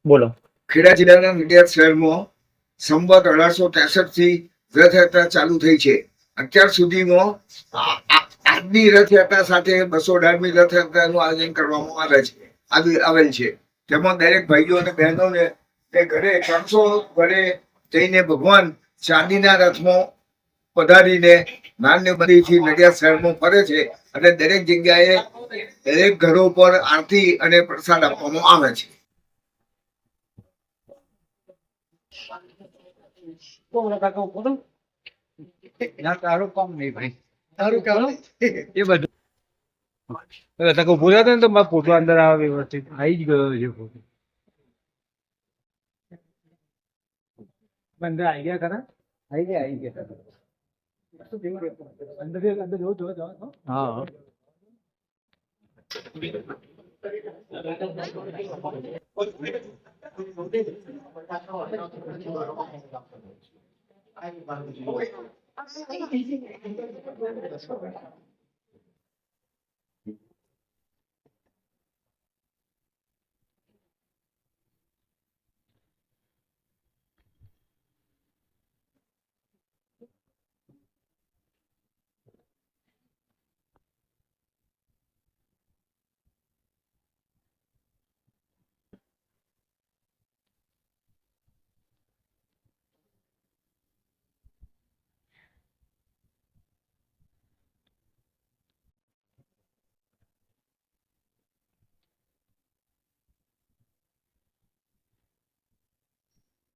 બોલો. ખેડા જિલ્લાના નડિયાદ શહેરમાં સંવત 1863 થી રથયાત્રા ચાલુ થઈ છે. અત્યાર સુધીમાં આજની રથયાત્રા સાથે 218મી રથયાત્રાનું આયોજન કરવામાં આવેલ છે. તેમાં દરેક ભાઈઓ અને બહેનોને ઘરે 300 ઘરે જઈને ભગવાન ચાંદીના રથમાં પધારીને નાન્યબંધીથી નડિયાદ શહેરમાં ફરે છે અને દરેક જગ્યાએ દરેક ઘરો પર આરતી અને પ્રસાદ આપવામાં આવે છે. તારું કામ નહીં ભાઈ, તારું કામ એ બધું બોલ્યા હતા ને તો મારો ફોટો અંદર આવે વ્યવસ્થિત આવી જ ગયો છે. ફોટો અંદર આવી ગયા ખરા? આવી ગયા અંદર જોવો. હા